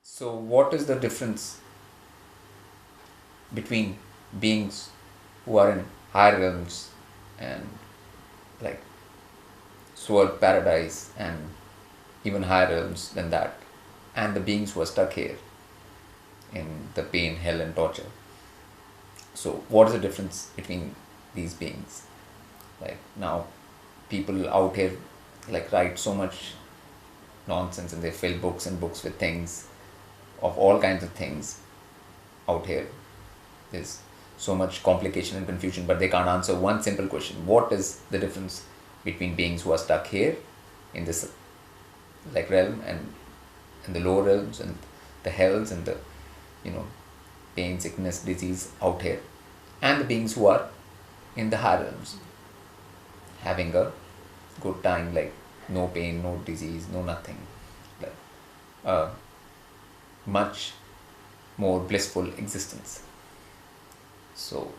So, what is the difference between beings who are in higher realms and like sword paradise and even higher realms than that, and the beings who are stuck here in the pain, hell, and torture? So, what is the difference between these beings? Like now, people out here like write so much nonsense and they fill books and books with things of all kinds of things out here. There's so much complication and confusion, but they can't answer one simple question: what is the difference between beings who are stuck here in this like realm and the lower realms and the hells and the pain, sickness, disease out here, and the beings who are in the higher realms having a good time, like no pain, no disease, no nothing, like a much more blissful existence. So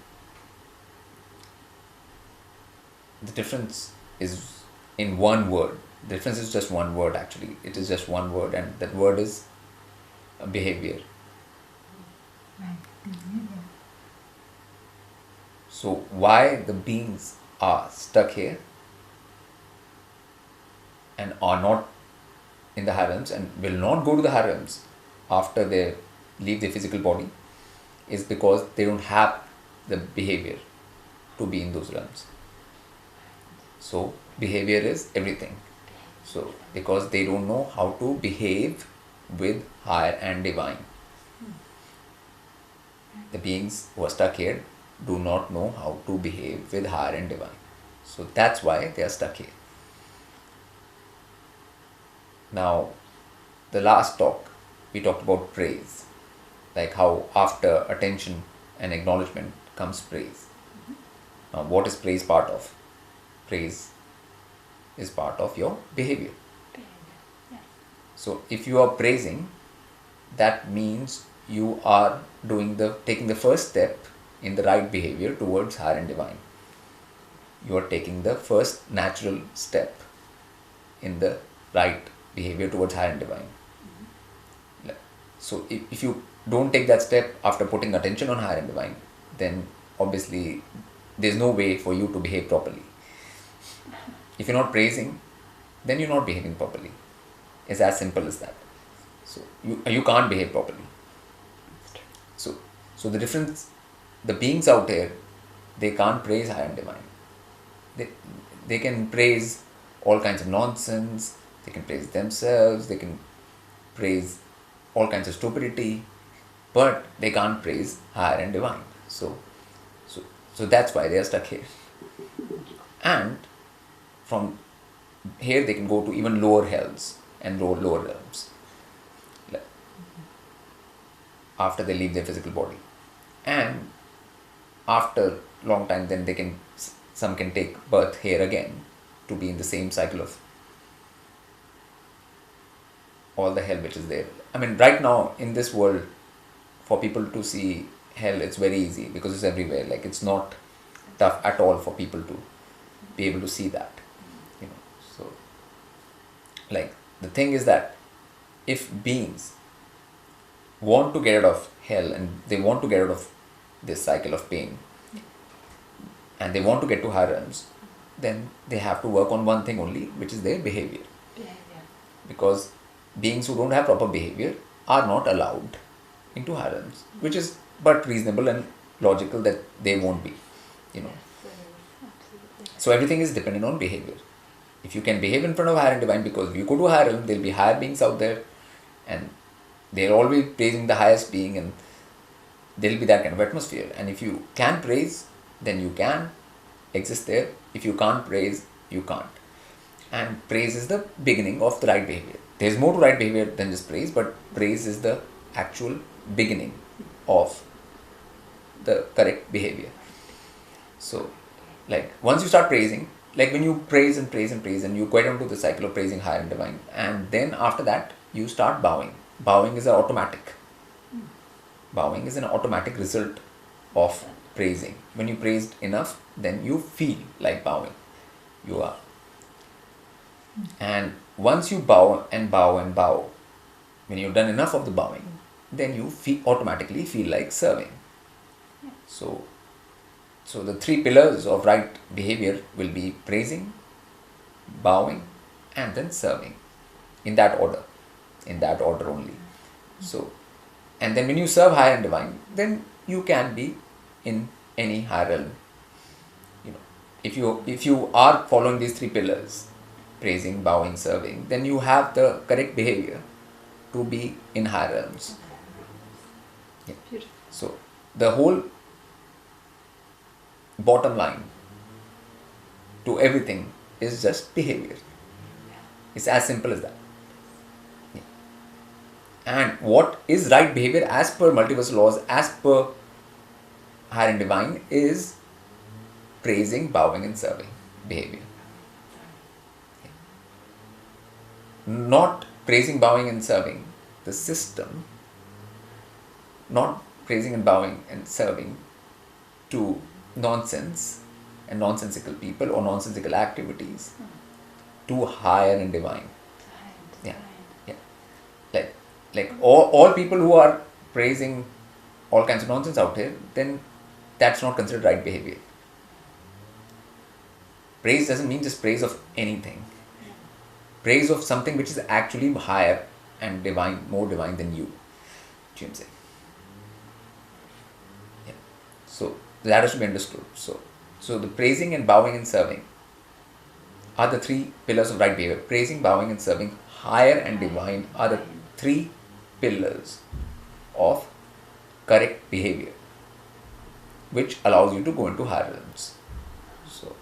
the difference is in one word. The difference is just one word actually. It is just one word, and that word is behavior. So why the beings are stuck here and are not in the harems and will not go to the harems after they leave their physical body is because they don't have the behavior to be in those realms. So behavior is everything. So because they don't know how to behave with higher and divine. The beings who are stuck here do not know how to behave with higher and divine. So that's why they are stuck here. Now, the last talk, we talked about praise, like how after attention and acknowledgement comes praise. Now, what is praise part of? Praise is part of your behavior. So, if you are praising, that means you are taking the first step in the right behavior towards higher and divine. You are taking the first natural step in the right behavior towards higher and divine. So if you don't take that step after putting attention on higher and divine, then obviously there's no way for you to behave properly. If you're not praising, then you're not behaving properly. It's as simple as that. So you can't behave properly. So the difference, the beings out here, they can't praise higher and divine. They can praise all kinds of nonsense. They can praise themselves. They can praise all kinds of stupidity, but they can't praise higher and divine. So that's why they are stuck here. And from here they can go to even lower hells and lower realms after they leave their physical body. And after long time, then some can take birth here again to be in the same cycle of all the hell which is there. I mean, right now in this world, for people to see hell, it's very easy because it's everywhere. Like, it's not tough at all for people to be able to see that. So, like, the thing is that if beings want to get out of hell and they want to get out of this cycle of pain and they want to get to higher realms, then they have to work on one thing only, which is their behavior. Because beings who don't have proper behavior are not allowed into higher realms, which is but reasonable and logical that they won't be. So everything is dependent on behavior. If you can behave in front of higher and divine, because if you go to higher realm, there'll be higher beings out there and they'll all be praising the highest being and there'll be that kind of atmosphere. And if you can praise, then you can exist there. If you can't praise, you can't. And praise is the beginning of the right behavior. There's more to right behavior than just praise, but praise is the actual beginning of the correct behavior. So, like, once you start praising, like when you praise and praise and praise and you get into the cycle of praising higher and divine, and then after that you start bowing. Bowing is automatic. Bowing is an automatic result of praising. When you praised enough, then you feel like bowing. You are. And once you bow and bow and bow, When you've done enough of the bowing, then you automatically feel like serving. So, so the three pillars of right behavior will be praising, bowing, and then serving, in that order only. So, and then when you serve higher and divine, then you can be in any higher realm. If you are following these three pillars, praising, bowing, serving, then you have the correct behavior to be in higher realms. Yeah. Beautiful. So the whole bottom line to everything is just behavior. It's as simple as that. Yeah. And what is right behavior as per multiverse laws, as per higher and divine, is praising, bowing, and serving behavior. Not praising, bowing, and serving the system, not praising and bowing and serving to nonsense and nonsensical people or nonsensical activities, to higher and divine. Yeah, yeah. Like all people who are praising all kinds of nonsense out here, then that's not considered right behavior. Praise doesn't mean just praise of anything. Praise of something which is actually higher and divine, more divine than you. Do you say? Yeah. So that has to be understood. So the praising and bowing and serving are the three pillars of right behavior. Praising, bowing, and serving, higher and divine, are the three pillars of correct behavior, which allows you to go into higher realms. So